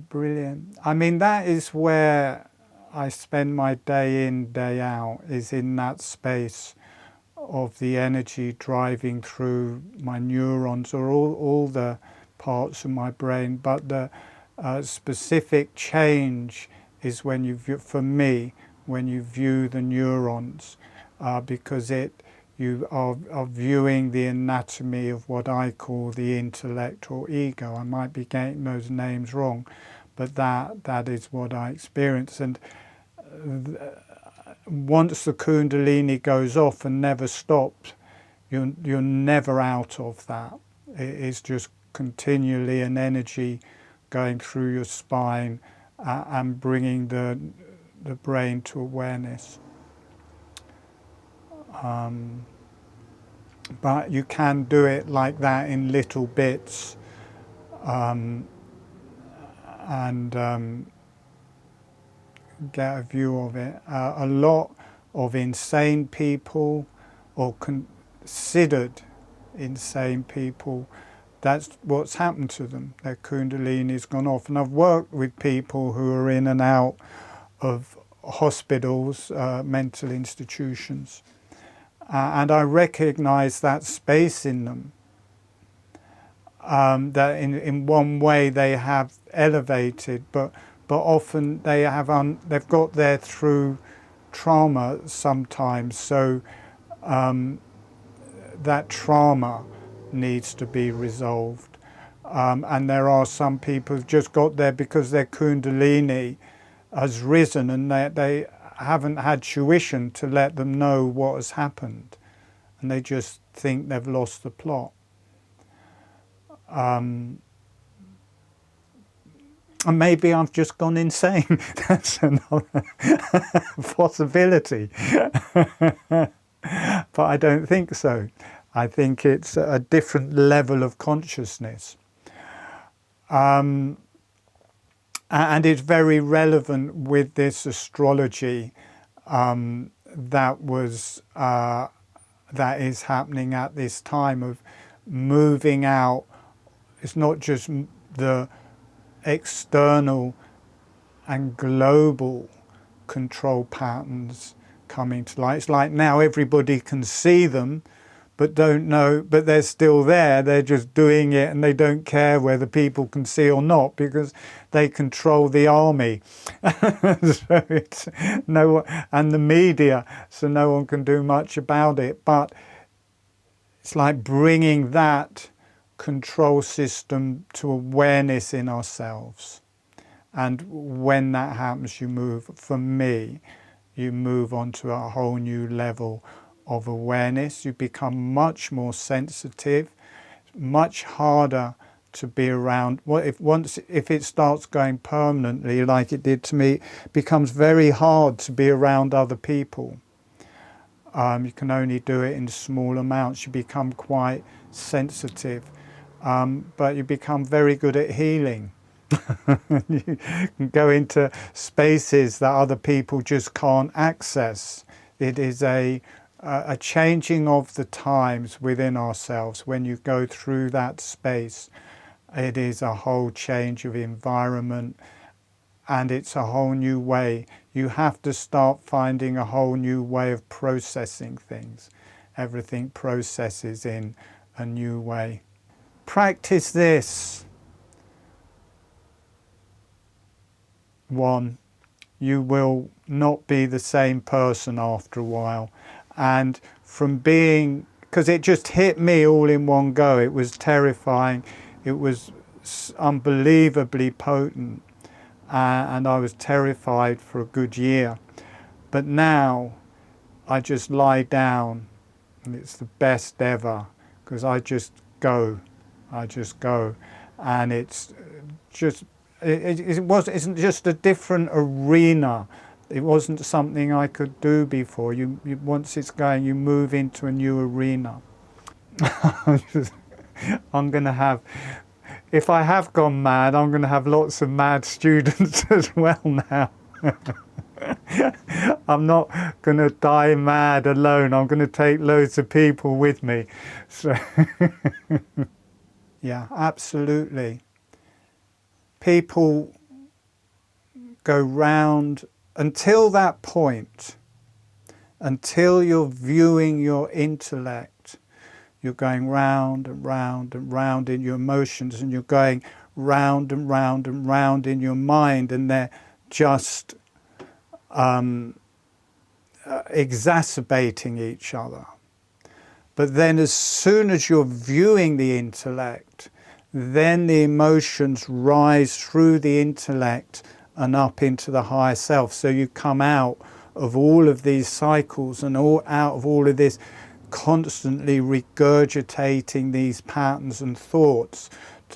Brilliant. I mean, that is where I spend my day in, day out, is in that space of the energy driving through my neurons or all the parts of my brain. But the specific change is when you view, for me, when you view the neurons, because you are viewing the anatomy of what I call the intellect or ego. I might be getting those names wrong, but that is what I experience. And once the Kundalini goes off and never stops, you're never out of that. It is just continually an energy going through your spine and bringing the brain to awareness. But you can do it like that in little bits, and get a view of it. A lot of insane people, or considered insane people, that's what's happened to them. Their Kundalini's gone off. And I've worked with people who are in and out of hospitals, mental institutions, and I recognize that space in them, that in one way they have elevated, but often they have they've got there through trauma sometimes. So that trauma needs to be resolved, and there are some people who've just got there because their Kundalini has risen and they haven't had tuition to let them know what has happened, and they just think they've lost the plot. And maybe I've just gone insane. That's another possibility. But I don't think so. I think it's a different level of consciousness. And it's very relevant with this astrology that is happening at this time of moving out. It's not just the external and global control patterns coming to light. It's like now everybody can see them, but don't know, but they're still there. They're just doing it and they don't care whether people can see or not because they control the army. So it's and the media, so no one can do much about it. But it's like bringing that control system to awareness in ourselves. And when that happens, you move, for me, you move onto a whole new level of awareness. You become much more sensitive, much harder to be around. Well, if it starts going permanently, like it did to me, it becomes very hard to be around other people. You can only do it in small amounts. You become quite sensitive, but you become very good at healing. You can go into spaces that other people just can't access. It is a changing of the times within ourselves. When you go through that space, it is a whole change of environment, and it's a whole new way. You have to start finding a whole new way of processing things. Everything processes in a new way. Practice this. 1, you will not be the same person after a while. And from being, because it just hit me all in one go, it was terrifying, it was unbelievably potent, and I was terrified for a good year. But now I just lie down and it's the best ever, because I just go, and it's just, it's just a different arena. It wasn't something I could do before. You once it's going, you move into a new arena. I'm going to have, if I have gone mad, I'm going to have lots of mad students as well now. I'm not going to die mad alone. I'm going to take loads of people with me. So, yeah, absolutely. people go round until that point, until you're viewing your intellect, you're going round and round and round in your emotions, and you're going round and round and round in your mind, and they're just exacerbating each other. But then as soon as you're viewing the intellect, then the emotions rise through the intellect and up into the higher self. So you come out of all of these cycles and out of all of this constantly regurgitating these patterns and thoughts.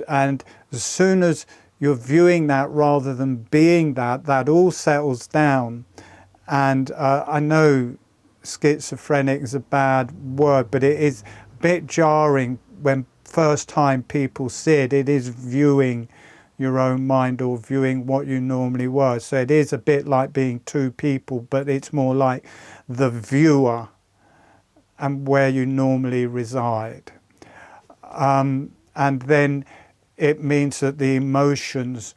And as soon as you're viewing that rather than being that, that all settles down. And I know schizophrenic is a bad word, but it is a bit jarring when first time people see it. It is viewing your own mind or viewing what you normally were. So it is a bit like being two people, but it's more like the viewer and where you normally reside. And then it means that the emotions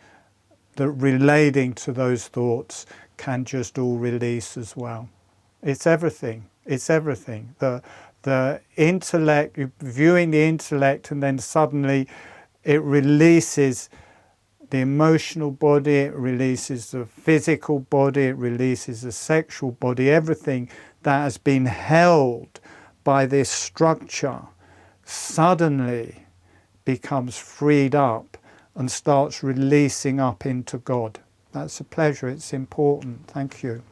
that relating to those thoughts can just all release as well. It's everything. It's everything. The intellect, you're viewing the intellect, and then suddenly it releases the emotional body, it releases the physical body, it releases the sexual body. Everything that has been held by this structure suddenly becomes freed up and starts releasing up into God. That's a pleasure. It's important. Thank you.